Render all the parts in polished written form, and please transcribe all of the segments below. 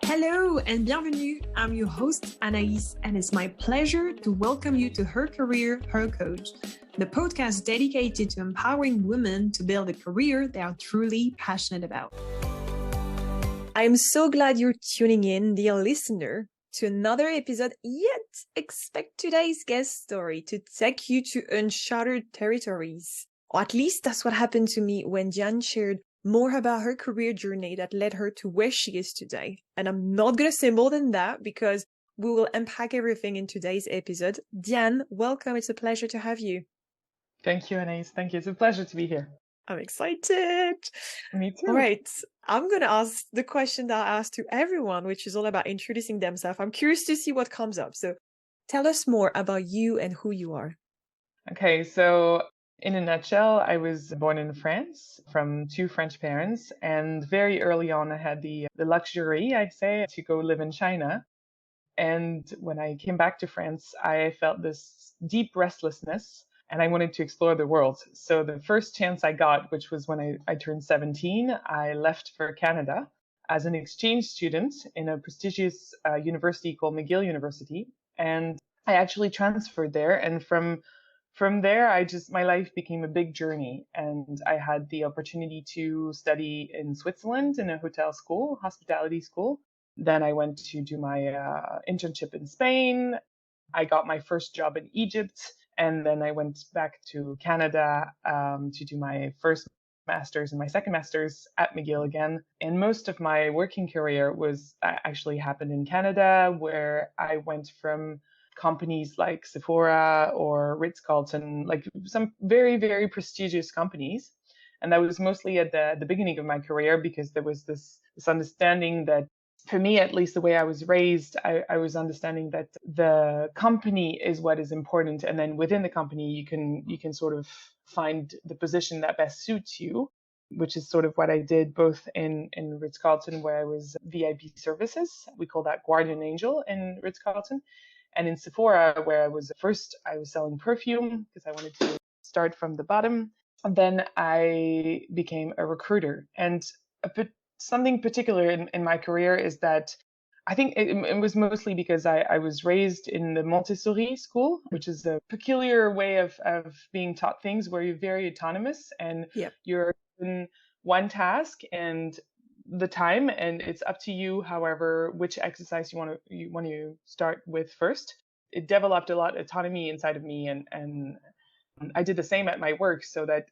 Hello and bienvenue. I'm your host, Anaïs, and it's my pleasure to welcome you to Her Career, Her Coach, the podcast dedicated to empowering women to build a career they are truly passionate about. I'm so glad you're tuning in, dear listener, to another episode, yet expect today's guest story to take you to uncharted territories. Or at least that's what happened to me when Diane shared more about her career journey that led her to where she is today. And I'm not going to say more than that because we will unpack everything in today's episode. Diane, welcome. It's a pleasure to have you. Thank you, Anaïs. Thank you. It's a pleasure to be here. I'm excited. Me too. All right. I'm going to ask the question that I ask to everyone, which is all about introducing themselves. I'm curious to see what comes up. So tell us more about you and who you are. Okay, so in a nutshell, I was born in France from two French parents, and very early on, I had the luxury, I'd say, to go live in China. And when I came back to France, I felt this deep restlessness, and I wanted to explore the world. So the first chance I got, which was when I turned 17, I left for Canada as an exchange student in a prestigious university called McGill University. And I actually transferred there, and from there, my life became a big journey, and I had the opportunity to study in Switzerland in a hotel school, hospitality school. Then I went to do my internship in Spain. I got my first job in Egypt, and then I went back to Canada to do my first master's and my second master's at McGill again. And most of my working career was actually happened in Canada, where I went from companies like Sephora or Ritz-Carlton, like some very, very prestigious companies. And that was mostly at the beginning of my career, because there was this understanding that, for me, at least the way I was raised, I was understanding that the company is what is important. And then within the company, you can sort of find the position that best suits you, which is sort of what I did both in Ritz-Carlton, where I was VIP services. We call that guardian angel in Ritz-Carlton. And in Sephora, where I was selling perfume because I wanted to start from the bottom. And then I became a recruiter. And something particular in my career is that I think it was mostly because I was raised in the Montessori school, which is a peculiar way of being taught things where you're very autonomous and you're given one task and the time, and it's up to you, however, which exercise you want to start with first. It developed a lot of autonomy inside of me, and I did the same at my work, so that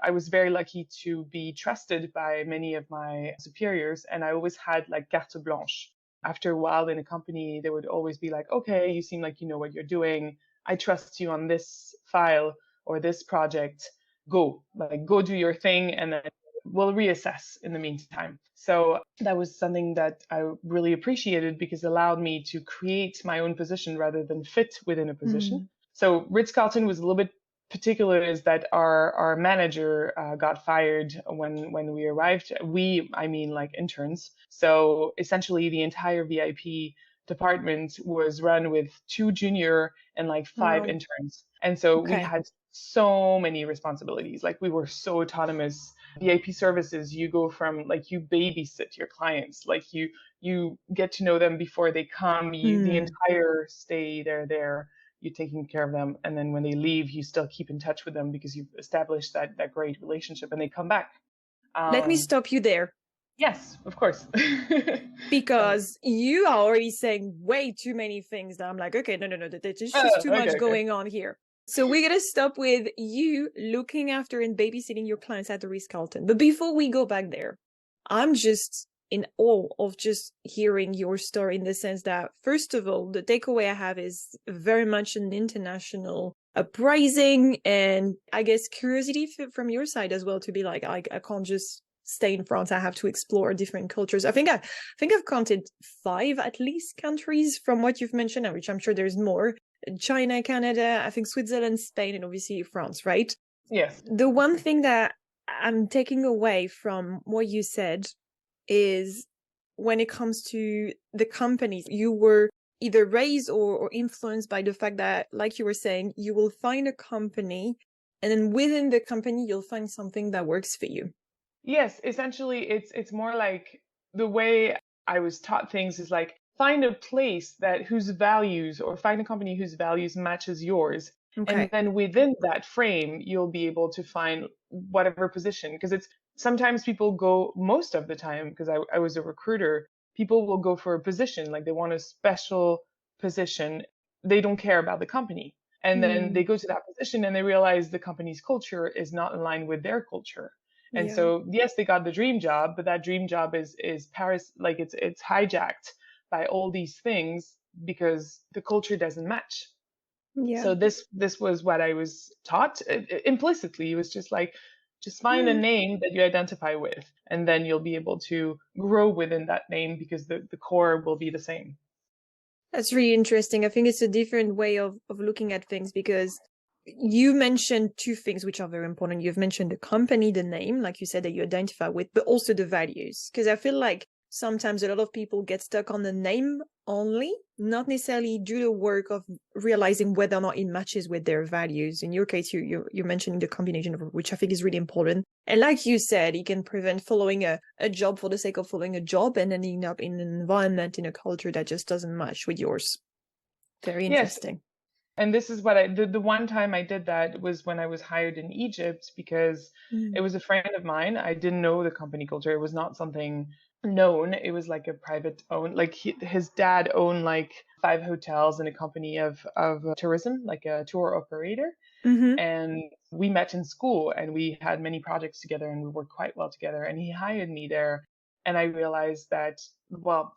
I was very lucky to be trusted by many of my superiors, and I always had like carte blanche. After a while in a company, they would always be like, okay, you seem like you know what you're doing. I trust you on this file or this project. Go do your thing, and then we'll reassess in the meantime. So that was something that I really appreciated, because it allowed me to create my own position rather than fit within a position. So Ritz-Carlton was a little bit particular, is that our manager got fired when we arrived. I mean like interns. So essentially the entire VIP department was run with 2 junior and like 5 interns. And so we had so many responsibilities. Like we were so autonomous. VIP services, you go from like, you babysit your clients, like you get to know them before they come. The entire stay they're there, you're taking care of them, and then when they leave, you still keep in touch with them because you've established that great relationship, and they come back. Let me stop you there. Yes, of course. Because you are already saying way too many things that I'm like, okay, no, there's just too much going on here. So we're going to stop with you looking after and babysitting your clients at the Ritz-Carlton. But before we go back there, I'm just in awe of just hearing your story, in the sense that, first of all, the takeaway I have is very much an international uprising, and I guess curiosity from your side as well, to be like, I can't just stay in France. I have to explore different cultures. I think I've counted 5 at least countries from what you've mentioned, which I'm sure there's more. China, Canada, I think Switzerland, Spain, and obviously France, right? Yes. The one thing that I'm taking away from what you said is, when it comes to the companies, you were either raised or influenced by the fact that, like you were saying, you will find a company, and then within the company, you'll find something that works for you. Yes, essentially, it's more like the way I was taught things is like find a place that whose values, or find a company whose values matches yours. And Okay. then within that frame, you'll be able to find whatever position. Because it's sometimes people go, most of the time, because I was a recruiter, people will go for a position, like they want a special position. They don't care about the company. And then they Mm, go to that position and they realize the company's culture is not in line with their culture. And yeah. so, yes, they got the dream job, but that dream job is Paris, like it's hijacked by all these things because the culture doesn't match. Yeah. So this was what I was taught implicitly. It was just like, just find a Mm. name that you identify with, and then you'll be able to grow within that name because the core will be the same. That's really interesting. I think it's a different way of looking at things because you mentioned two things which are very important. You've mentioned the company, the name, like you said, that you identify with, but also the values. Because I feel like sometimes a lot of people get stuck on the name only, not necessarily do the work of realizing whether or not it matches with their values. In your case, you're mentioning the combination of which I think is really important. And like you said, it can prevent following a job for the sake of following a job and ending up in an environment, in a culture that just doesn't match with yours. Very Yes, interesting. and this is what the one time I did that was when I was hired in Egypt because it Mm. was a friend of mine. I didn't know the company culture. It was not something known. It was like a private owned, like his dad owned like 5 hotels and a company of tourism, like a tour operator. Mm-hmm. And we met in school and we had many projects together and we worked quite well together. And he hired me there. And I realized that, well,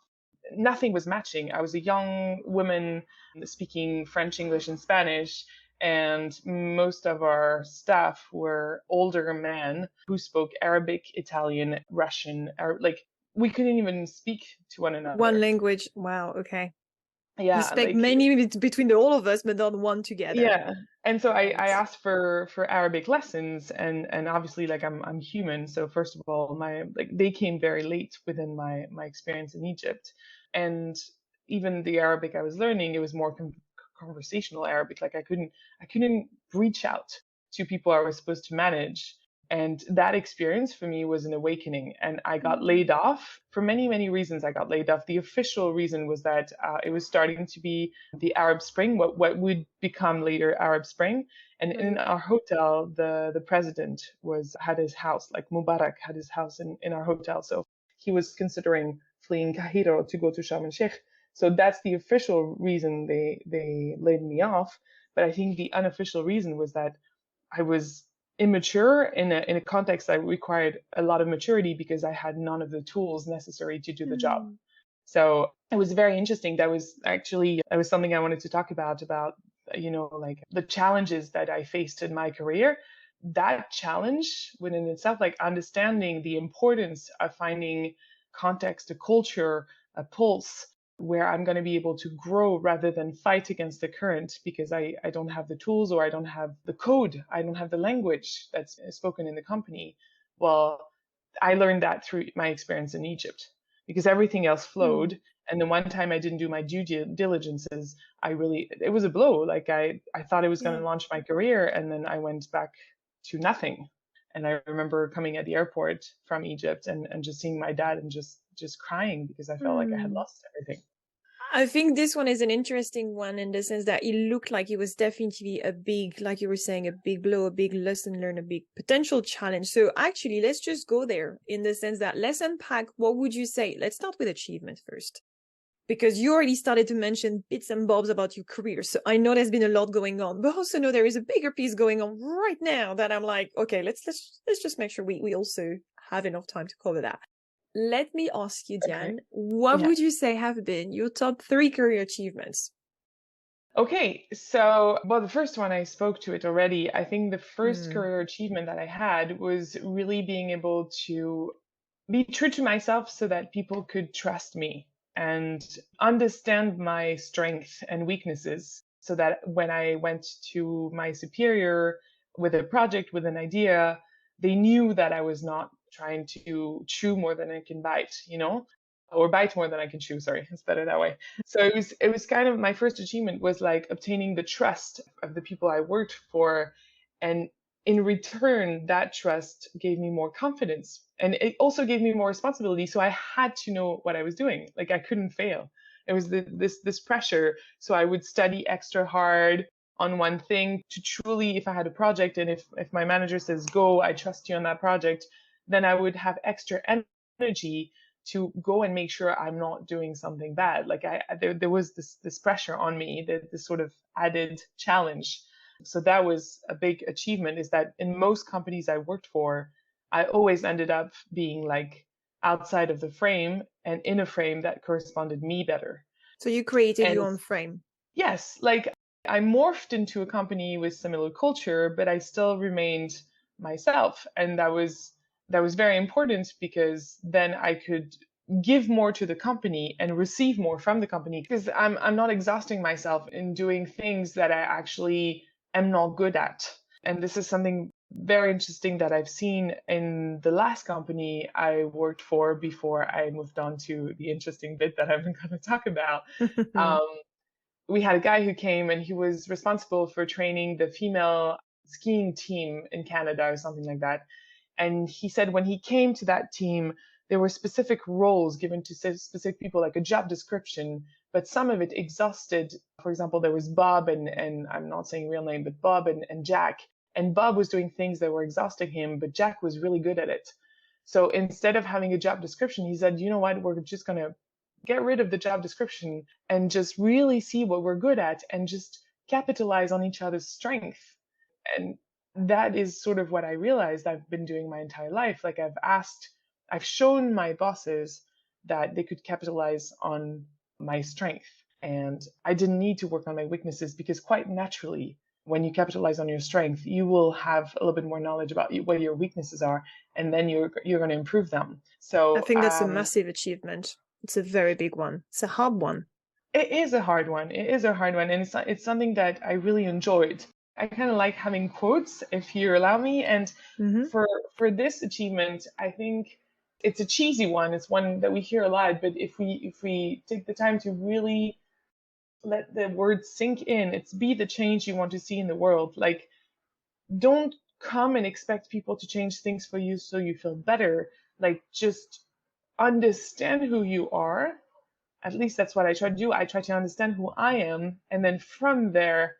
nothing was matching. I was a young woman speaking French, English, and Spanish. And most of our staff were older men who spoke Arabic, Italian, Russian, like we couldn't even speak to one One another. language. Wow. Okay. You Yeah, speak like many between the all of us, but not one together. yeah. And so I Yikes. asked for Arabic lessons and obviously like I'm human. So first of all, my like they came very late within my experience in Egypt. And even the Arabic I was learning, it was more conversational Arabic. Like I couldn't reach out to people I was supposed to manage. And that experience for me was an awakening. And I got Mm. laid off for many, many reasons. I got laid off. The official reason was that it was starting to be the Arab Spring, what would become later Arab Spring. And in Right. our hotel, the president had his house, like Mubarak had his house in our hotel. So he was considering fleeing Cairo to go to Sharm el Sheikh. So that's the official reason they laid me off. But I think the unofficial reason was that I was immature in a context that required a lot of maturity because I had none of the tools necessary to do the job. Mm. So it was very interesting. That was something I wanted to talk about, like the challenges that I faced in my career. That challenge within itself, like understanding the importance of finding context, a culture, a pulse where I'm going to be able to grow rather than fight against the current because I don't have the tools or I don't have the code, I don't have the language that's spoken in the company. Well, I learned that through my experience in Egypt because everything else Mm. flowed. And the one time I didn't do my due diligences, it was a blow. Like I thought I was going Yeah. to launch my career and then I went back to nothing. And I remember coming at the airport from Egypt and just seeing my dad and just crying because I felt like I had Mm. lost everything. I think this one is an interesting one in the sense that it looked like it was definitely a big, like you were saying, a big blow, a big lesson learned, a big potential challenge. So actually, let's just go there in the sense that let's unpack what would you say? Let's start with achievement first. Because you already started to mention bits and bobs about your career. So I know there's been a lot going on, but also know there is a bigger piece going on right now that I'm like, okay, let's just make sure we also have enough time to cover that. Let me ask you, Okay. Diane, what Yeah. would you say have been your top 3 career achievements? Okay, so, well, the first one I spoke to it already. I think the first Hmm. career achievement that I had was really being able to be true to myself so that people could trust me and understand my strengths and weaknesses so that when I went to my superior with a project, with an idea, they knew that I was not trying to chew more than I can bite, or bite more than I can chew. Sorry, it's better that way. So it was kind of my first achievement was like obtaining the trust of the people I worked for and in return, that trust gave me more confidence, and it also gave me more responsibility. So I had to know what I was doing. Like, I couldn't fail. It was this pressure. So I would study extra hard on one thing to truly, if I had a project and if my manager says, go, I trust you on that project, then I would have extra energy to go and make sure I'm not doing something bad. Like, there was this pressure on me, this sort of added challenge. So that was a big achievement, is that in most companies I worked for, I always ended up being like outside of the frame and in a frame that corresponded me better. So you created And your own frame. yes, like, I morphed into a company with similar culture, but I still remained myself. And that was very important, because then I could give more to the company and receive more from the company, because I'm not exhausting myself in doing things that I actually am not good at. And this is something very interesting that I've seen in the last company I worked for before I moved on to the interesting bit that I'm going to talk about. Um, we had a guy who came, and he was responsible for training the female skiing team in Canada or something like that. And he said when he came to that team, there were specific roles given to specific people, like a job description, but some of it exhausted. For example, there was Bob and I'm not saying real name, but Bob and Jack. And Bob was doing things that were exhausting him, but Jack was really good at it. So instead of having a job description, he said, you know what, we're just going to get rid of the job description and just really see what we're good at and just capitalize on each other's strength. And that is sort of what I realized I've been doing my entire life. Like, I've shown my bosses that they could capitalize on my strength. And I didn't need to work on my weaknesses, because quite naturally, when you capitalize on your strength, you will have a little bit more knowledge about what your weaknesses are, and then you're going to improve them. So I think that's a massive achievement. It's a very big one. It's a hard one. it is a hard one. It is a hard one, and it's something that I really enjoyed. I kind of like having quotes, if you allow me. And for this achievement, I think it's a cheesy one. It's one that we hear a lot, but if we take the time to really let the words sink in, it's be the change you want to see in the world. Like, don't come and expect people to change things for you so you feel better. Like, just understand who you are. At least that's what I try to do. I try to understand who I am, and then from there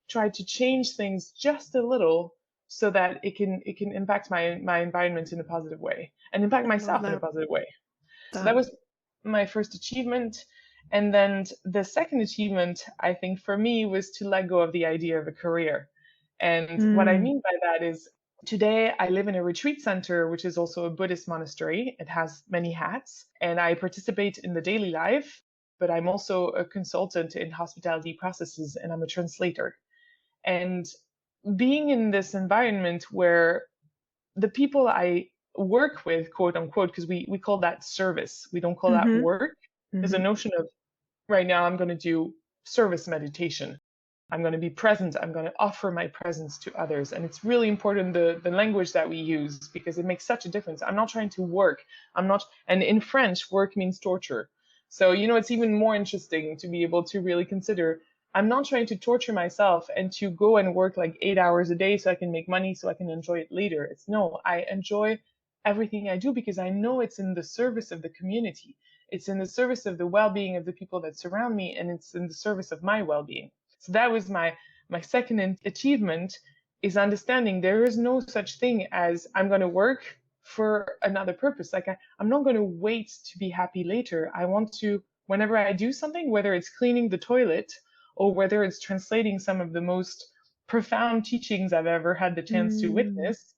try to change things just a little, so that it can impact my environment in a positive way and impact myself in a positive way. So that was my first achievement. And then the second achievement, I think, for me, was to let go of the idea of a career. And what I mean by that is, today I live in a retreat center, which is also a Buddhist monastery. It has many hats, and I participate in the daily life, but I'm also a consultant in hospitality processes, and I'm a translator. And being in this environment where the people I work with, quote unquote, because we call that service, we don't call that work. There's a notion of, right now I'm going to do service meditation. I'm going to be present. I'm going to offer my presence to others. And it's really important, the language that we use, because it makes such a difference. I'm not trying to work. And in French, work means torture. So, it's even more interesting to be able to really consider, I'm not trying to torture myself and to go and work like 8 hours a day so I can make money so I can enjoy it later. It's no, I enjoy everything I do because I know it's in the service of the community. It's in the service of the well-being of the people that surround me, and it's in the service of my well-being. So that was my second achievement, is understanding there is no such thing as I'm going to work for another purpose. Like, I'm not going to wait to be happy later. I want to, whenever I do something, whether it's cleaning the toilet or whether it's translating some of the most profound teachings I've ever had the chance to witness,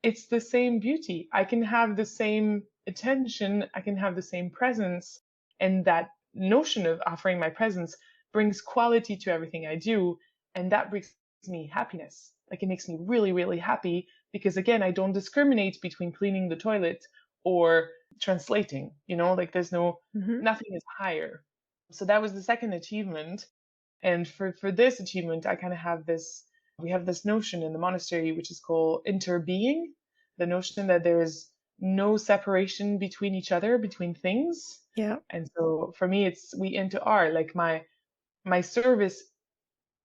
it's the same beauty. I can have the same attention, I can have the same presence, and that notion of offering my presence brings quality to everything I do, and that brings me happiness. Like, it makes me really, really happy, because again, I don't discriminate between cleaning the toilet or translating, like there's nothing is higher. So that was the second achievement. And for this achievement, I kind of have we have this notion in the monastery, which is called interbeing, the notion that there is no separation between each other, between things. Yeah. And so for me, it's we into are, like my service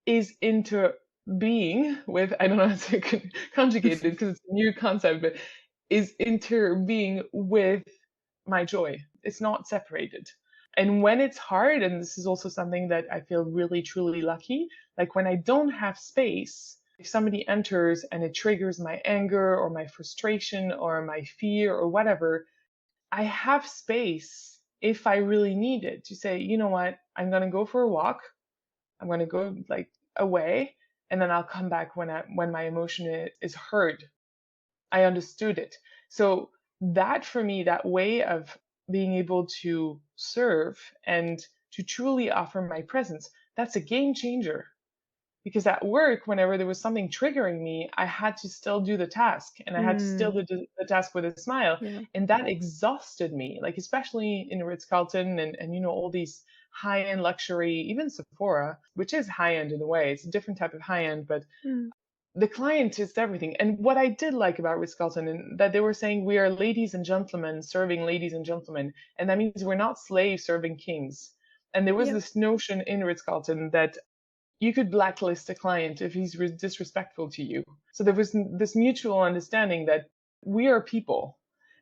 is into being with, I don't know how to conjugate it because it's a new concept, but is interbeing with my joy. It's not separated. And when it's hard, and this is also something that I feel really, truly lucky, like when I don't have space, if somebody enters and it triggers my anger or my frustration or my fear or whatever, I have space if I really need it to say, you know what, I'm going to go for a walk. I'm going to go like away, and then I'll come back when my emotion is heard. I understood it. So that for me, that way of being able to serve and to truly offer my presence, that's a game changer. Because at work, whenever there was something triggering me, I had to still do the task, and I had to still do the task with a smile. Yeah. And that exhausted me, like especially in Ritz-Carlton and all these high-end luxury, even Sephora, which is high-end in a way. It's a different type of high-end, but the client is everything. And what I did like about Ritz-Carlton and that they were saying we are ladies and gentlemen serving ladies and gentlemen, and that means we're not slaves serving kings. And there was Yeah. this notion in Ritz-Carlton that you could blacklist a client if he's disrespectful to you. So there was this mutual understanding that we are people.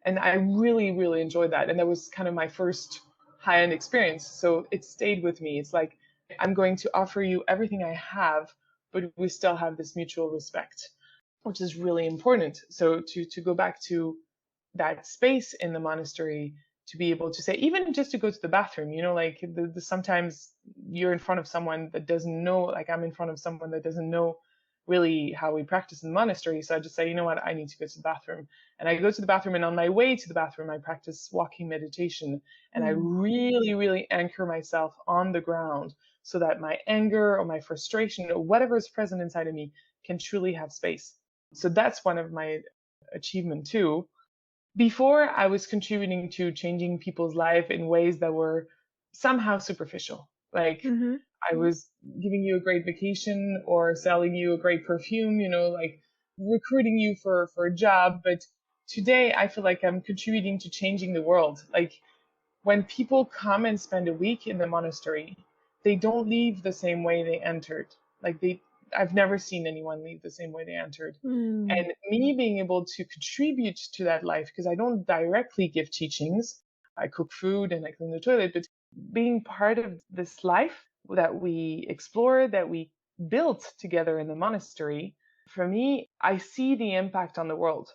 And I really, really enjoyed that. And that was kind of my first high-end experience. So it stayed with me. It's like, I'm going to offer you everything I have, but we still have this mutual respect, which is really important. So to go back to that space in the monastery, to be able to say, even just to go to the bathroom, like sometimes you're in front of someone that doesn't know, like I'm in front of someone that doesn't know really how we practice in the monastery. So I just say, you know what, I need to go to the bathroom. And I go to the bathroom, and on my way to the bathroom, I practice walking meditation. And I really, really anchor myself on the ground so that my anger or my frustration or whatever is present inside of me can truly have space. So that's one of my achievements too. Before, I was contributing to changing people's life in ways that were somehow superficial. Like I was giving you a great vacation or selling you a great perfume, like recruiting you for a job. But today I feel like I'm contributing to changing the world. Like when people come and spend a week in the monastery, they don't leave the same way they entered. Like I've never seen anyone leave the same way they entered. And me being able to contribute to that life, because I don't directly give teachings, I cook food and I clean the toilet, but being part of this life that we explore, that we built together in the monastery, for me, I see the impact on the world.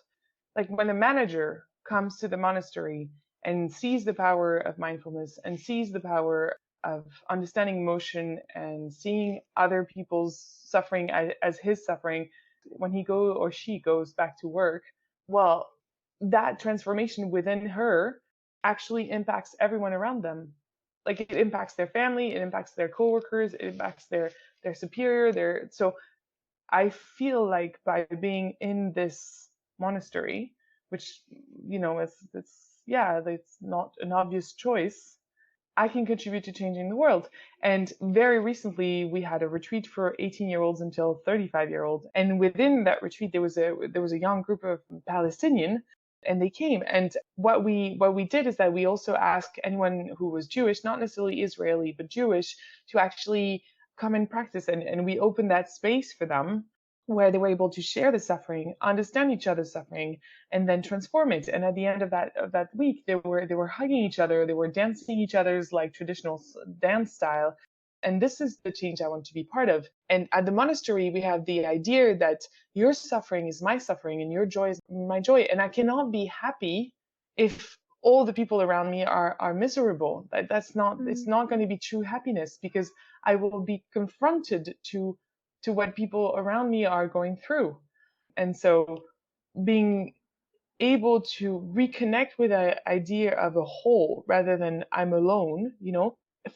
Like when a manager comes to the monastery and sees the power of mindfulness and sees the power of understanding emotion and seeing other people's suffering as his suffering, when he or she goes back to work, well, that transformation within her actually impacts everyone around them. Like it impacts their family, it impacts their coworkers, it impacts their superior, so I feel like by being in this monastery, which it's not an obvious choice, I can contribute to changing the world. And very recently, we had a retreat for 18-year-olds until 35-year-olds, and within that retreat, there was a young group of Palestinian, and they came. And what we did is that we also asked anyone who was Jewish, not necessarily Israeli, but Jewish, to actually come and practice, and we opened that space for them where they were able to share the suffering, understand each other's suffering, and then transform it. And at the end of that week, they were hugging each other, they were dancing each other's like traditional dance style. And this is the change I want to be part of. And at the monastery, we have the idea that your suffering is my suffering and your joy is my joy. And I cannot be happy if all the people around me are miserable. That's not, it's not going to be true happiness, because I will be confronted to what people around me are going through. And so being able to reconnect with the idea of a whole rather than I'm alone,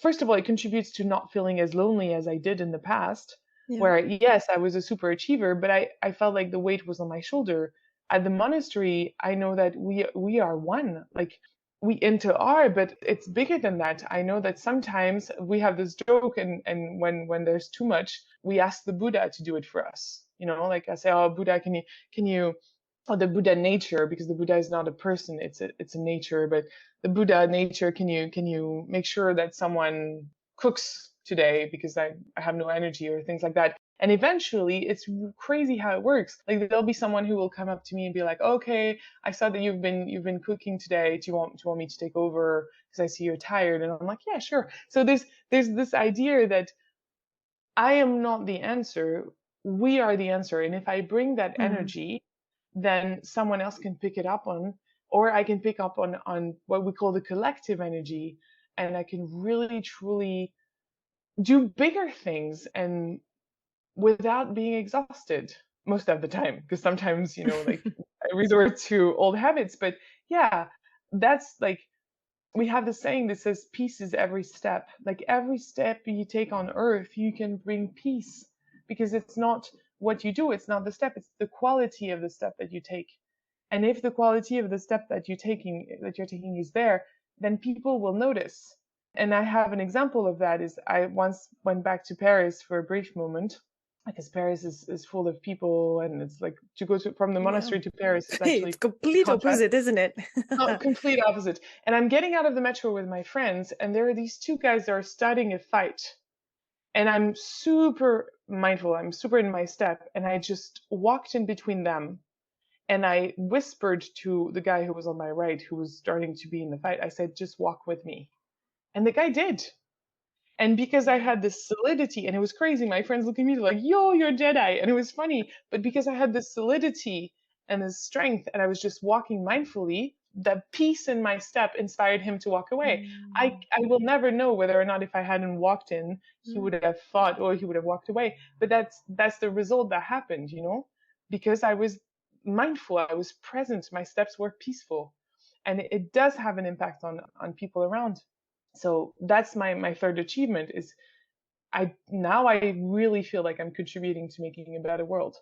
first of all, it contributes to not feeling as lonely as I did in the past, where yes, I was a super achiever, but I felt like the weight was on my shoulder. At the monastery, I know that we are one. Like we inter-are, but it's bigger than that. I know that sometimes we have this joke, and when there's too much, we ask the Buddha to do it for us. Like I say, oh Buddha, can you or the Buddha nature, because the Buddha is not a person, it's a nature, but the Buddha nature, can you make sure that someone cooks today because I have no energy, or things like that. And eventually, it's crazy how it works. Like there'll be someone who will come up to me and be like, "Okay, I saw that you've been cooking today. Do you want me to take over because I see you're tired?" And I'm like, "Yeah, sure." So there's this idea that I am not the answer. We are the answer. And if I bring that Mm. energy, then someone else can pick it up on, or I can pick up on what we call the collective energy, and I can really truly do bigger things and without being exhausted most of the time. Because sometimes, like I resort to old habits, but yeah, that's like we have the saying that says peace is every step. Like every step you take on earth, you can bring peace because it's not what you do, it's not the step, it's the quality of the step that you take. And if the quality of the step that you're taking is there, then people will notice. And I have an example of that is I once went back to Paris for a brief moment because Paris is full of people and it's like to go from the Yeah. monastery to Paris is It's actually a complete contrast. opposite, isn't it? No, complete opposite. And I'm getting out of the metro with my friends, and there are these two guys that are starting a fight. And I'm super mindful, I'm super in my step, and I just walked in between them. And I whispered to the guy who was on my right, who was starting to be in the fight, I said, "Just walk with me." And the guy did. And because I had this solidity, and it was crazy, my friends look at me like, "Yo, you're Jedi." And it was funny, but because I had this solidity and this strength, and I was just walking mindfully, the peace in my step inspired him to walk away. Mm. I will never know whether or not if I hadn't walked in, he Mm. would have fought or he would have walked away. But that's the result that happened, because I was mindful, I was present, my steps were peaceful. And it does have an impact on people around. So that's my third achievement is I really feel like I'm contributing to making a better world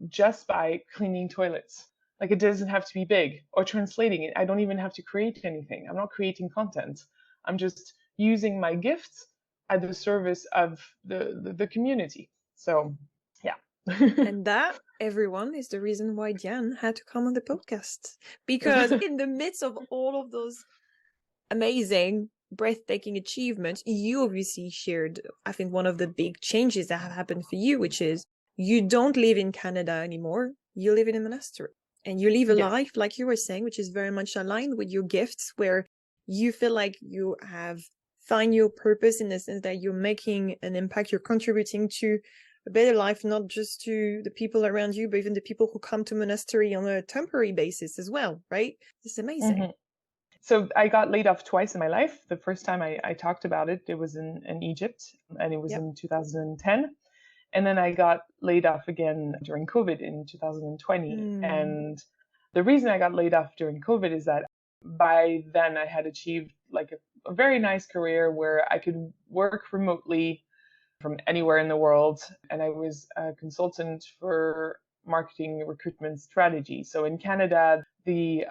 just by cleaning toilets. Like it doesn't have to be big or translating it. I don't even have to create anything. I'm not creating content. I'm just using my gifts at the service of the community. So yeah. And that, everyone, is the reason why Diane had to come on the podcast. Because in the midst of all of those amazing, breathtaking achievements, you obviously shared, I think, one of the big changes that have happened for you, which is you don't live in Canada anymore. You live in a monastery. And you live a Yes. life, like you were saying, which is very much aligned with your gifts, where you feel like you have find your purpose in the sense that you're making an impact, you're contributing to a better life, not just to the people around you, but even the people who come to monastery on a temporary basis as well, right? It's amazing. Mhm. So I got laid off twice in my life. The first time I talked about it, it was in Egypt, and it was Yep. in 2010. And then I got laid off again during COVID in 2020. Mm. And the reason I got laid off during COVID is that by then I had achieved like a very nice career where I could work remotely from anywhere in the world. And I was a consultant for marketing recruitment strategy. So in Canada, the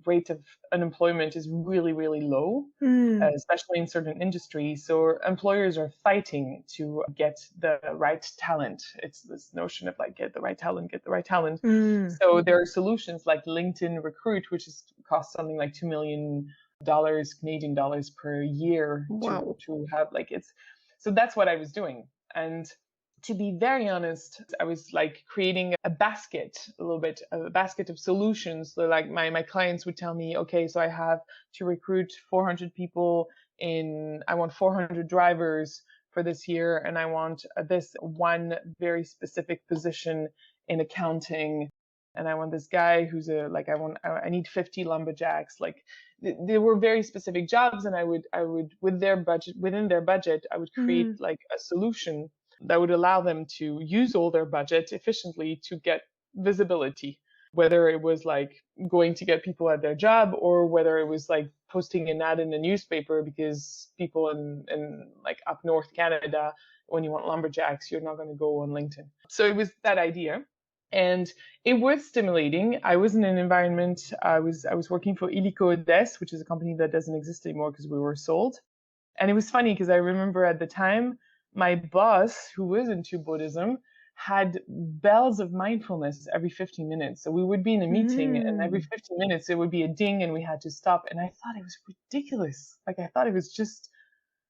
rate of unemployment is really, really low, Mm. especially in certain industries. So employers are fighting to get the right talent. It's this notion of like, get the right talent, get the right talent. Mm. So there are solutions like LinkedIn Recruit, which is costs something like $2 million Canadian dollars per year Wow. to have like it's so that's what I was doing. And to be very honest, I was like creating a basket, a little bit, a basket of solutions. So like my clients would tell me, okay, so I have to recruit 400 people I want 400 drivers for this year, and I want this one very specific position in accounting. And I want this guy who's I need 50 lumberjacks. Like there were very specific jobs, and I would within their budget, I would create Mm. like a solution that would allow them to use all their budget efficiently to get visibility, whether it was like going to get people at their job or whether it was like posting an ad in a newspaper because people in like up north Canada, when you want lumberjacks, you're not going to go on LinkedIn. So it was that idea. And it was stimulating. I was in an environment. I was working for Illico Des, which is a company that doesn't exist anymore because we were sold. And it was funny because I remember at the time, my boss, who was into Buddhism, had bells of mindfulness every 15 minutes. So we would be in a meeting, and every Mm. 15 minutes it would be a ding, and we had to stop. And I thought it was ridiculous. Like I thought it was just,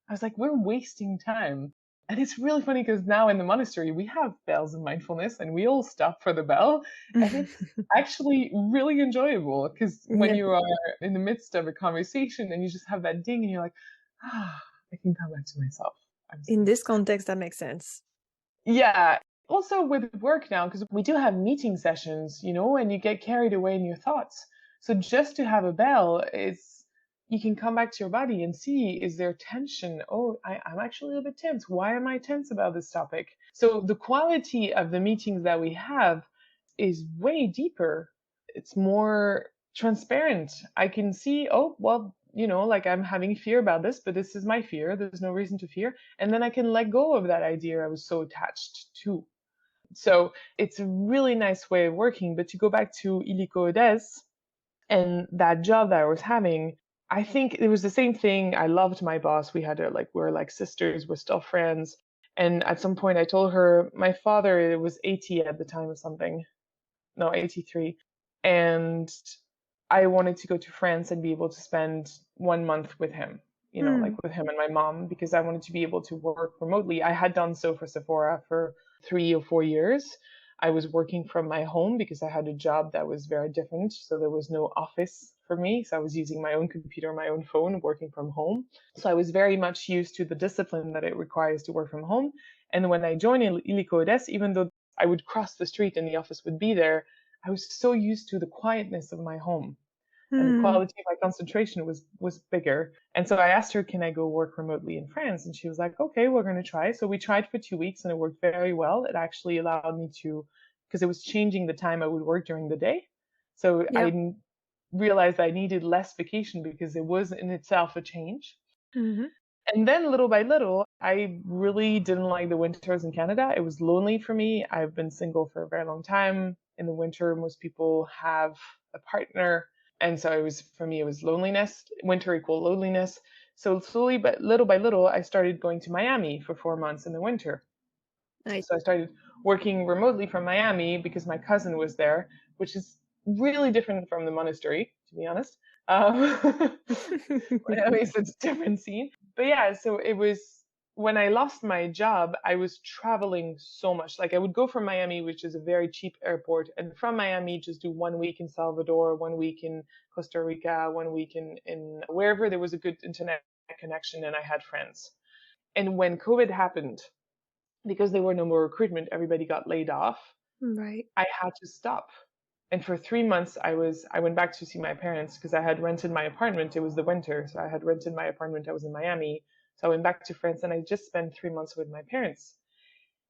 I was like, we're wasting time. And it's really funny because now in the monastery, we have bells and mindfulness and we all stop for the bell. And it's actually really enjoyable because when Yeah. you are in the midst of a conversation and you just have that ding and you're like, ah, I can come back to myself. I'm In safe. this context, that makes sense. Yeah. Also with work now, because we do have meeting sessions, and you get carried away in your thoughts. So just to have a bell is you can come back to your body and see, is there tension? Oh, I'm actually a bit tense. Why am I tense about this topic? So the quality of the meetings that we have is way deeper. It's more transparent. I can see, oh, well, like I'm having fear about this, but this is my fear. There's no reason to fear. And then I can let go of that idea I was so attached to. So it's a really nice way of working. But to go back to illico Odes and that job that I was having, I think it was the same thing. I loved my boss. We're like sisters. We're still friends. And at some point I told her my father was 80 at the time or something. No, 83. And I wanted to go to France and be able to spend 1 month with him, like Hmm. with him and my mom, because I wanted to be able to work remotely. I had done so for Sephora for 3 or 4 years. I was working from my home because I had a job that was very different. So there was no office for me. So I was using my own computer, my own phone, working from home. So I was very much used to the discipline that it requires to work from home. And when I joined Illico Odes, even though I would cross the street and the office would be there, I was so used to the quietness of my home and the Hmm. quality of my concentration was bigger. And so I asked her, can I go work remotely in France? And she was like, okay, we're going to try. So we tried for 2 weeks and it worked very well. It actually allowed me to, because it was changing the time I would work during the day. So Yeah. I realized I needed less vacation because it was in itself a change. Hmm. And then little by little, I really didn't like the winters in Canada. It was lonely for me. I've been single for a very long time. In the winter, most people have a partner. And so for me, it was loneliness, winter equal loneliness. So slowly, but little by little, I started going to Miami for 4 months in the winter. I. So I started working remotely from Miami because my cousin was there, which is really different from the monastery, to be honest. Miami is a different scene. But yeah, so it was when I lost my job, I was traveling so much. Like I would go from Miami, which is a very cheap airport, and from Miami just do 1 week in Salvador, 1 week in Costa Rica, 1 week in wherever there was a good internet connection and I had friends. And when COVID happened, because there were no more recruitment, everybody got laid off. Right. I had to stop. And for 3 months, I went back to see my parents because I had rented my apartment. It was the winter, so I had rented my apartment. I was in Miami, so I went back to France, and I just spent 3 months with my parents,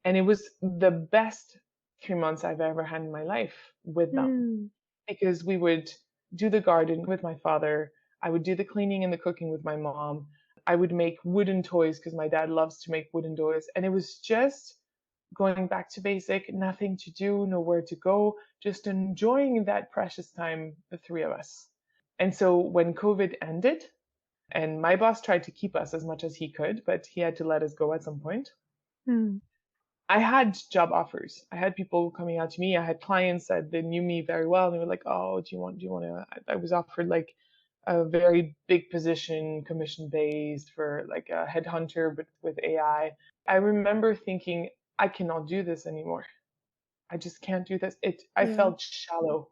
and it was the best 3 months I've ever had in my life with them Hmm. because we would do the garden with my father. I would do the cleaning and the cooking with my mom. I would make wooden toys because my dad loves to make wooden toys, and it was just going back to basic, nothing to do, nowhere to go, just enjoying that precious time, the three of us. And so when COVID ended, and my boss tried to keep us as much as he could, but he had to let us go at some point. Hmm. I had job offers. I had people coming out to me. I had clients that they knew me very well. And they were like, "Oh, do you want to?" I was offered like a very big position, commission based for like a headhunter, but with AI. I remember thinking, I cannot do this anymore. I just can't do this. I Yeah. felt shallow.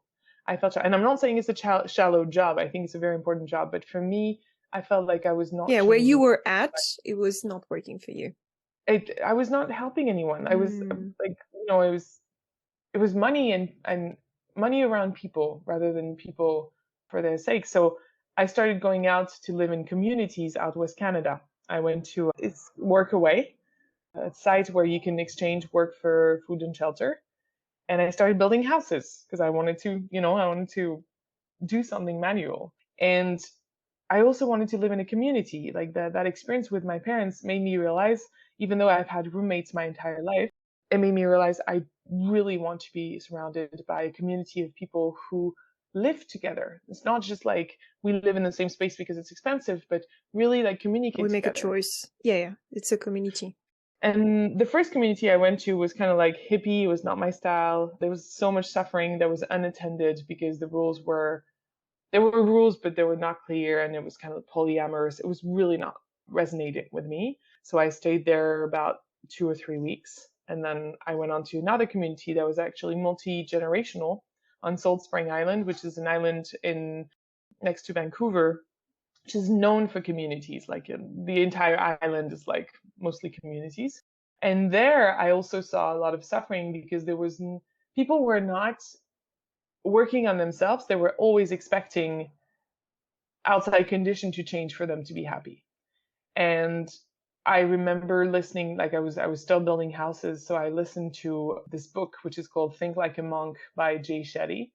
And I'm not saying it's a shallow job. I think it's a very important job. But for me, I felt like I was not Yeah. Where you changing. were at, it was not working for you. I was not helping anyone. I was Hmm. like, it was money and money around people rather than people for their sake. So I started going out to live in communities out West Canada. I went to it's Workaway, a site where you can exchange work for food and shelter. And I started building houses because I wanted to do something manual. And I also wanted to live in a community. Like that experience with my parents made me realize, even though I've had roommates my entire life, it made me realize I really want to be surrounded by a community of people who live together. It's not just like we live in the same space because it's expensive, but really like We communicate make a together. choice. Yeah. Yeah. It's a community. And the first community I went to was kind of like hippie. It was not my style. There was so much suffering that was unattended because there were rules, but they were not clear, and it was kind of polyamorous. It was really not resonating with me. So I stayed there about 2 or 3 weeks. And then I went on to another community that was actually multi-generational on Salt Spring Island, which is an island in next to Vancouver, which is known for communities. Like the entire island is like mostly communities. And there I also saw a lot of suffering because people were not working on themselves. They were always expecting outside condition to change for them to be happy. And I remember listening, like I was still building houses, so I listened to this book which is called Think Like a Monk by Jay Shetty.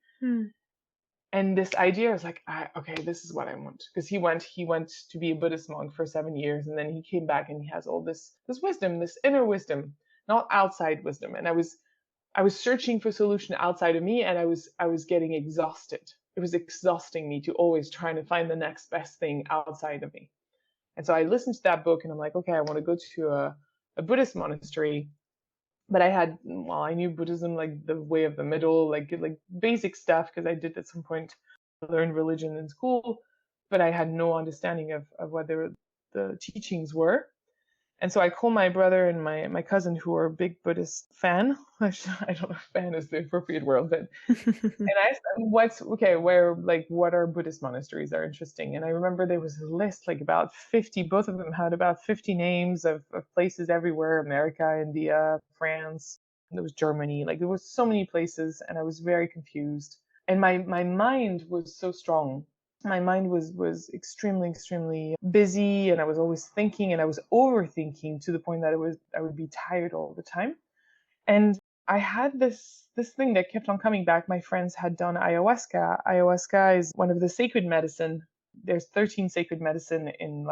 And this idea is like, okay, this is what I want. Because he went to be a Buddhist monk for 7 years, and then he came back and he has all this wisdom, this inner wisdom, not outside wisdom. And I was searching for solution outside of me, and I was getting exhausted. It was exhausting me to always trying to find the next best thing outside of me. And so I listened to that book and I'm like, okay, I want to go to a Buddhist monastery. But I knew Buddhism, like the way of the middle, like basic stuff, because I did at some point learn religion in school, but I had no understanding of what the teachings were. And so I called my brother and my cousin, who are a big Buddhist fan. I don't know if fan is the appropriate word, but and I asked them, what are Buddhist monasteries that are interesting? And I remember there was a list, like about 50, both of them had about 50 names of places everywhere, America, India, France, and there was Germany. Like there was so many places, and I was very confused. And my mind was so strong. My mind was extremely, extremely busy, and I was always thinking, and I was overthinking to the point that I would be tired all the time. And I had this thing that kept on coming back. My friends had done ayahuasca. Ayahuasca is one of the sacred medicine. There's 13 sacred medicine in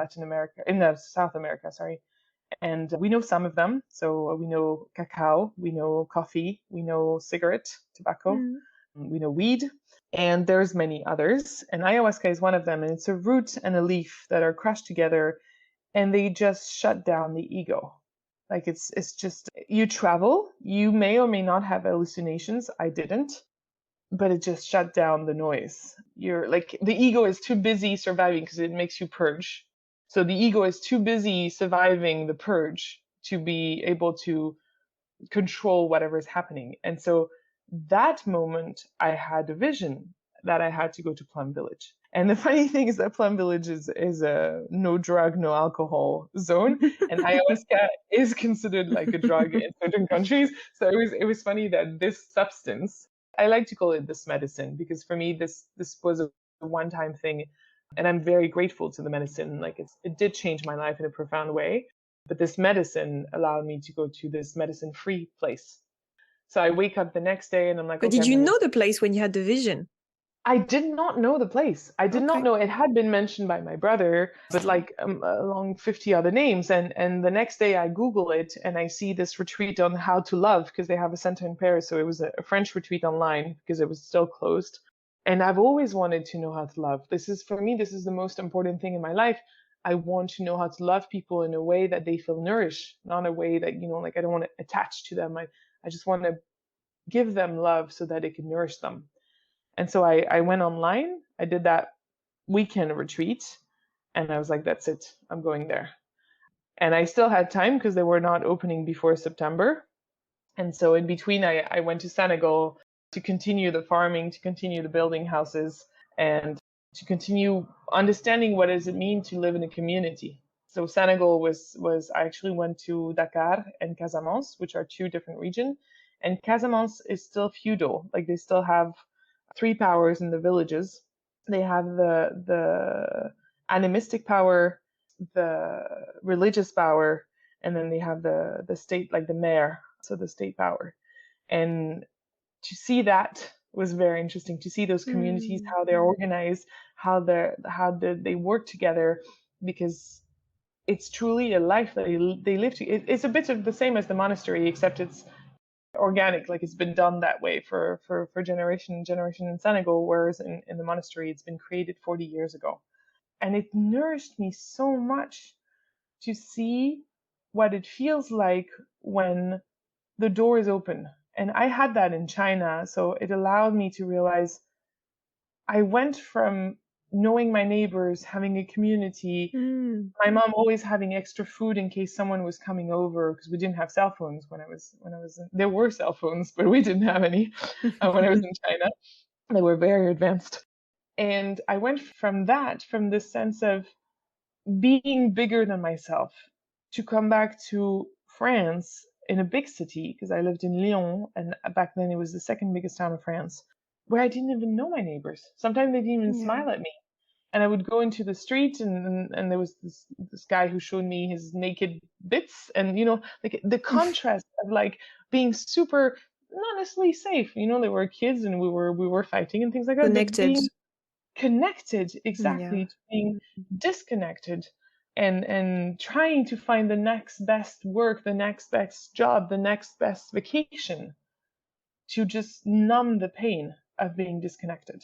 South America, sorry. And we know some of them. So we know cacao, we know coffee, we know cigarette, tobacco, we know weed, and there's many others. And ayahuasca is one of them. And it's a root and a leaf that are crushed together, and they just shut down the ego. Like it's just, you travel, you may or may not have hallucinations. I didn't, but it just shut down the noise. You're like, the ego is too busy surviving because it makes you purge. So the ego is too busy surviving the purge to be able to control whatever is happening. And so that moment I had a vision that I had to go to Plum Village. And the funny thing is that Plum Village is a no drug, no alcohol zone, and ayahuasca is considered like a drug in certain countries. So it was funny that this substance, I like to call it this medicine, because for me this was a one-time thing, and I'm very grateful to the medicine. Like it did change my life in a profound way. But this medicine allowed me to go to this medicine-free place. So I wake up the next day and I'm like, But okay, did you know the place when you had the vision? I did not know the place. I did not know. It had been mentioned by my brother, but like along 50 other names. And the next day I Google it and I see this retreat on how to love, because they have a center in Paris. So it was a French retreat online because it was still closed. And I've always wanted to know how to love. For me, this is the most important thing in my life. I want to know how to love people in a way that they feel nourished, not a way that, like I don't want to attach to them. I just want to give them love so that it can nourish them. And so I went online, I did that weekend retreat, and I was like, that's it, I'm going there. And I still had time because they were not opening before September. And so in between, I went to Senegal to continue the farming, to continue the building houses, and to continue understanding what does it mean to live in a community. So Senegal I actually went to Dakar and Casamance, which are two different regions. And Casamance is still feudal. Like they still have 3 powers in the villages. They have the animistic power, the religious power, and then they have the state, like the mayor, so the state power. And to see that was very interesting, to see those communities, how they're organized, how they work together, because it's truly a life that they live to. It's a bit of the same as the monastery, except it's organic, like it's been done that way for generation and generation in Senegal, whereas in the monastery it's been created 40 years ago. And it nourished me so much to see what it feels like when the door is open. And I had that in China, so it allowed me to realize I went from knowing my neighbors, having a community. My mom always having extra food in case someone was coming over, because we didn't have cell phones when I was there were cell phones, but we didn't have any when I was in China. They were very advanced. And I went from this sense of being bigger than myself, to come back to France in a big city, because I lived in Lyon, and back then it was the second biggest town of France, where I didn't even know my neighbors. Sometimes they didn't even smile at me. And I would go into the street, and there was this guy who showed me his naked bits, and like the contrast of like being super not necessarily safe. They were kids, and we were fighting and things like that. Connected. But being connected, exactly, to being disconnected, and trying to find the next best work, the next best job, the next best vacation, to just numb the pain of being disconnected.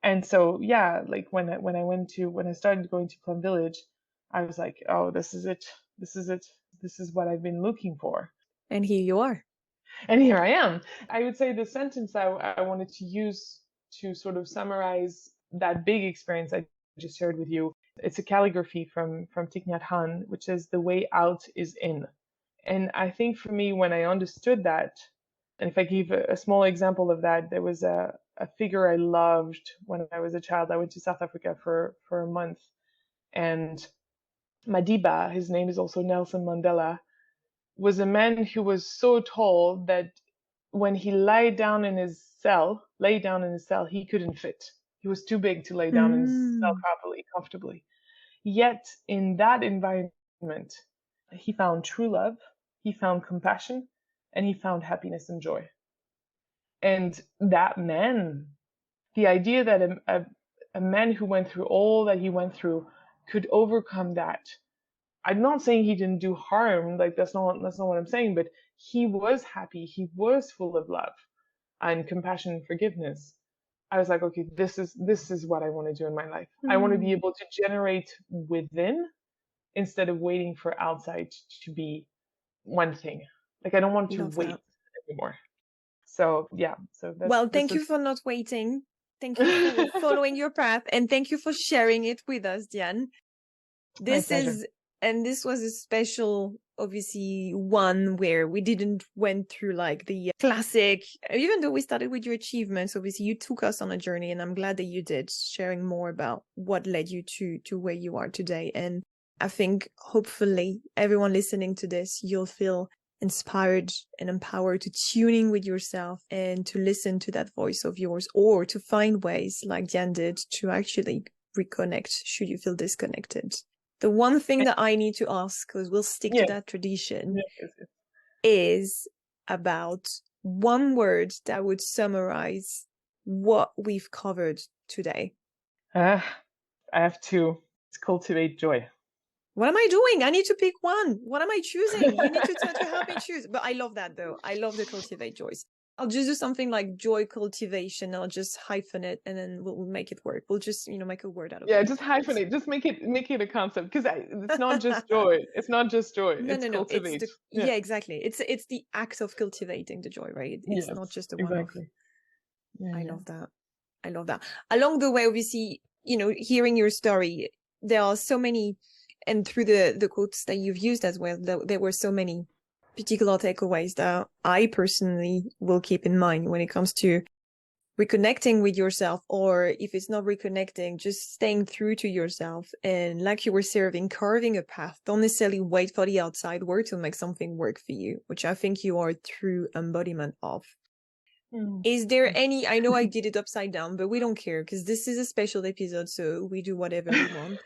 And so, yeah, like when I started going to Plum Village, I was like, oh, this is it. This is what I've been looking for. And here you are. And here I am. I would say the sentence I wanted to use to sort of summarize that big experience I just shared with you, it's a calligraphy from Thich Nhat Hanh, which says, "The way out is in." And I think for me, when I understood that, and if I give a small example of that, there was a figure I loved when I was a child. I went to South Africa for a month, and Madiba, his name is also Nelson Mandela, was a man who was so tall that when he lay down in his cell, he couldn't fit. He was too big to lay down in his cell properly, comfortably. Yet in that environment, he found true love, he found compassion, and he found happiness and joy. And that man, the idea that a man who went through all that he went through could overcome that. I'm not saying he didn't do harm, like that's not what I'm saying, but he was happy, he was full of love and compassion and forgiveness. I was like, okay, this is what I want to do in my life. I want to be able to generate within, instead of waiting for outside to be one thing. Like I don't want to wait anymore. So yeah, well, thank you for not waiting. Thank you for following your path, and thank you for sharing it with us, Diane. This was a special, obviously, one where we didn't went through like the classic, even though we started with your achievements, obviously you took us on a journey, and I'm glad that you did, sharing more about what led you to where you are today. And I think hopefully everyone listening to this, you'll feel inspired and empowered to tune in with yourself and to listen to that voice of yours, or to find ways like Diane did to actually reconnect should you feel disconnected. The one thing that I need to ask, because we'll stick to that tradition, is about one word that would summarize what we've covered today. I have two. It's Cultivate-Joy. What am I doing? I need to pick one. What am I choosing? You need to help me choose. But I love that, though. I love the Cultivate-Joy. I'll just do something like joy cultivation. I'll just hyphen it, and then we'll make it work. We'll just, make a word out of it. Yeah, just hyphen it. Just make it a concept, because it's not just joy. It's not just joy. No, it's cultivate. Yeah, exactly. It's the act of cultivating the joy, right? It's not just a one-off. Exactly. Yeah, I love that. I love that. Along the way, obviously, hearing your story, there are so many, and through the quotes that you've used as well, there were so many particular takeaways that I personally will keep in mind when it comes to reconnecting with yourself, or if it's not reconnecting, just staying true to yourself. And like you were saying, carving a path. Don't necessarily wait for the outside world to make something work for you, which I think you are true embodiment of. Is there any, I know I did it upside down, but we don't care because this is a special episode, so we do whatever we want.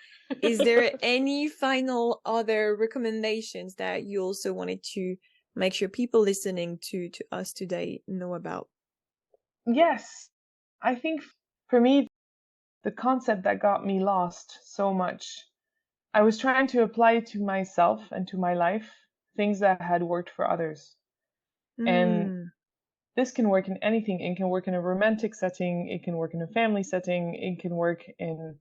Is there any final other recommendations that you also wanted to make sure people listening to us today know about? Yes. I think for me, the concept that got me lost so much, I was trying to apply to myself and to my life things that had worked for others. And this can work in anything. It can work in a romantic setting. It can work in a family setting. It can work in,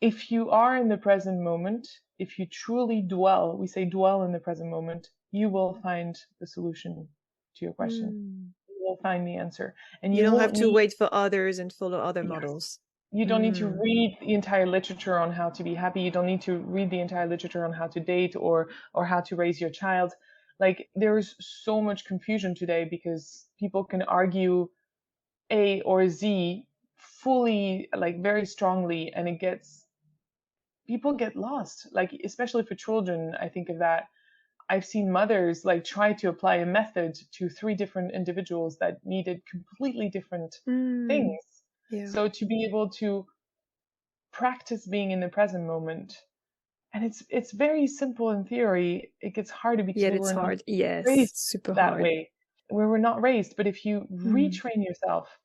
if you are in the present moment, if you truly dwell, we say dwell in the present moment, you will find the solution to your question. You will find the answer. And you don't have to wait for others and follow other models. You don't need to read the entire literature on how to be happy. You don't need to read the entire literature on how to date or how to raise your child. Like, there's so much confusion today because people can argue A or Z fully, like very strongly, and people get lost. Like, especially for children, I think of that. I've seen mothers like try to apply a method to 3 different individuals that needed completely different things. Yeah. So to be able to practice being in the present moment, and it's very simple in theory, it gets harder because Yeah, we it's were not hard. Yes, raised super that hard. way. We were not raised. But if you retrain yourself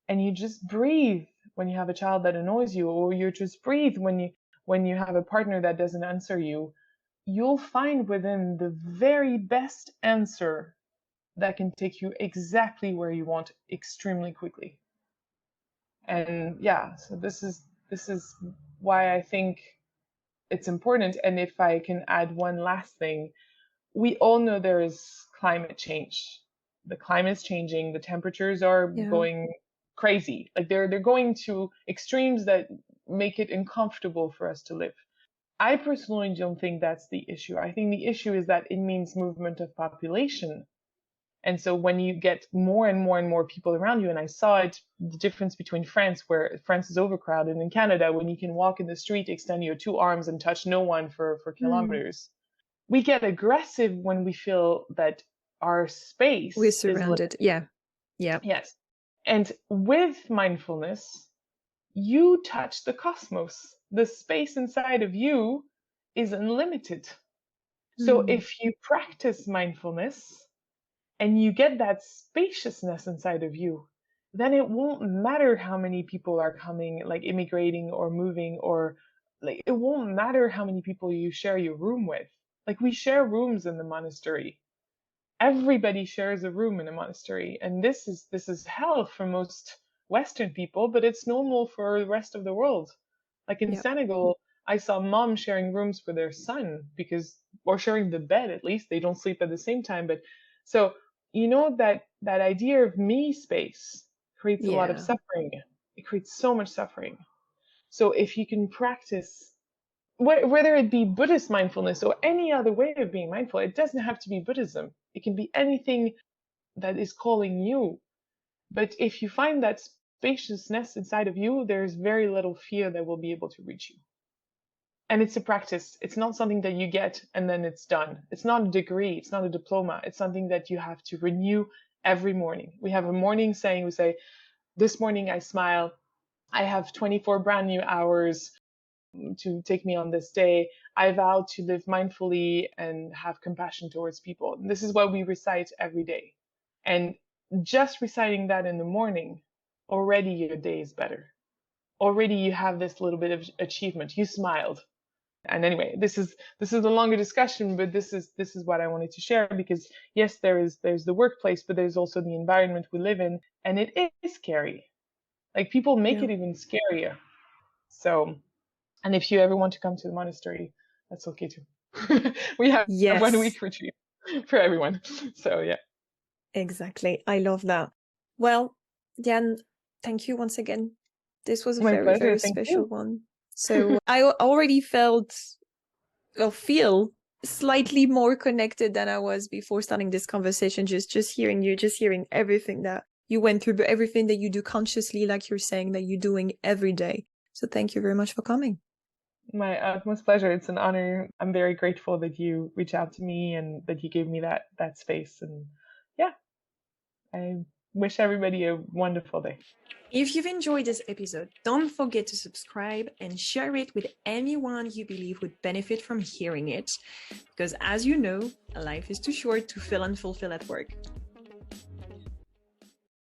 and you just breathe when you have a child that annoys you, or you just breathe when you have a partner that doesn't answer you, you'll find within the very best answer that can take you exactly where you want extremely quickly. And yeah, so this is why I think it's important. And if I can add one last thing, we all know there is climate change. The climate is changing, the temperatures are Yeah. going crazy. Like, they're going to extremes that make it uncomfortable for us to live. I personally don't think that's the issue. I think the issue is that it means movement of population. And so when you get more and more and more people around you, and I saw it, the difference between France, where France is overcrowded, and in Canada, when you can walk in the street, extend your 2 arms and touch no one for kilometers. We get aggressive when we feel that our space We're is limited. surrounded. Yeah. Yeah. Yes. And with mindfulness, you touch the cosmos. The space inside of you is unlimited. So if you practice mindfulness and you get that spaciousness inside of you, then it won't matter how many people are coming, like immigrating or moving, or like, it won't matter how many people you share your room with. Like, we share rooms in the monastery. Everybody shares a room in a monastery, and this is hell for most Western people, but it's normal for the rest of the world. Like in Senegal, I saw mom sharing rooms with their son, or sharing the bed, at least they don't sleep at the same time. But so, that idea of me space creates a lot of suffering. It creates so much suffering. So if you can practice, whether it be Buddhist mindfulness or any other way of being mindful, it doesn't have to be Buddhism. It can be anything that is calling you. But if you find that spaciousness inside of you, there's very little fear that will be able to reach you. And it's a practice. It's not something that you get and then it's done. It's not a degree. It's not a diploma. It's something that you have to renew every morning. We have a morning saying, we say, this morning I smile. I have 24 brand new hours to take me on this day. I vow to live mindfully and have compassion towards people. And this is what we recite every day. And just reciting that in the morning, already your day is better. Already you have this little bit of achievement. You smiled. And anyway, this is a longer discussion, but this is what I wanted to share, because yes, there's the workplace, but there's also the environment we live in, and it is scary. Like, people make it even scarier. So, and if you ever want to come to the monastery, that's okay too. We have 1 week retreat for everyone. So yeah. Exactly. I love that. Well, Diane, thank you once again. This was a My very, pleasure. very Thank special you. one. So I already feel slightly more connected than I was before starting this conversation. Just hearing you, just hearing everything that you went through, but everything that you do consciously, like you're saying, that you're doing every day. So thank you very much for coming. My utmost pleasure. It's an honor. I'm very grateful that you reached out to me and that you gave me that space. And yeah, I wish everybody a wonderful day. If you've enjoyed this episode, don't forget to subscribe and share it with anyone you believe would benefit from hearing it. Because as you know, life is too short to feel unfulfilled at work.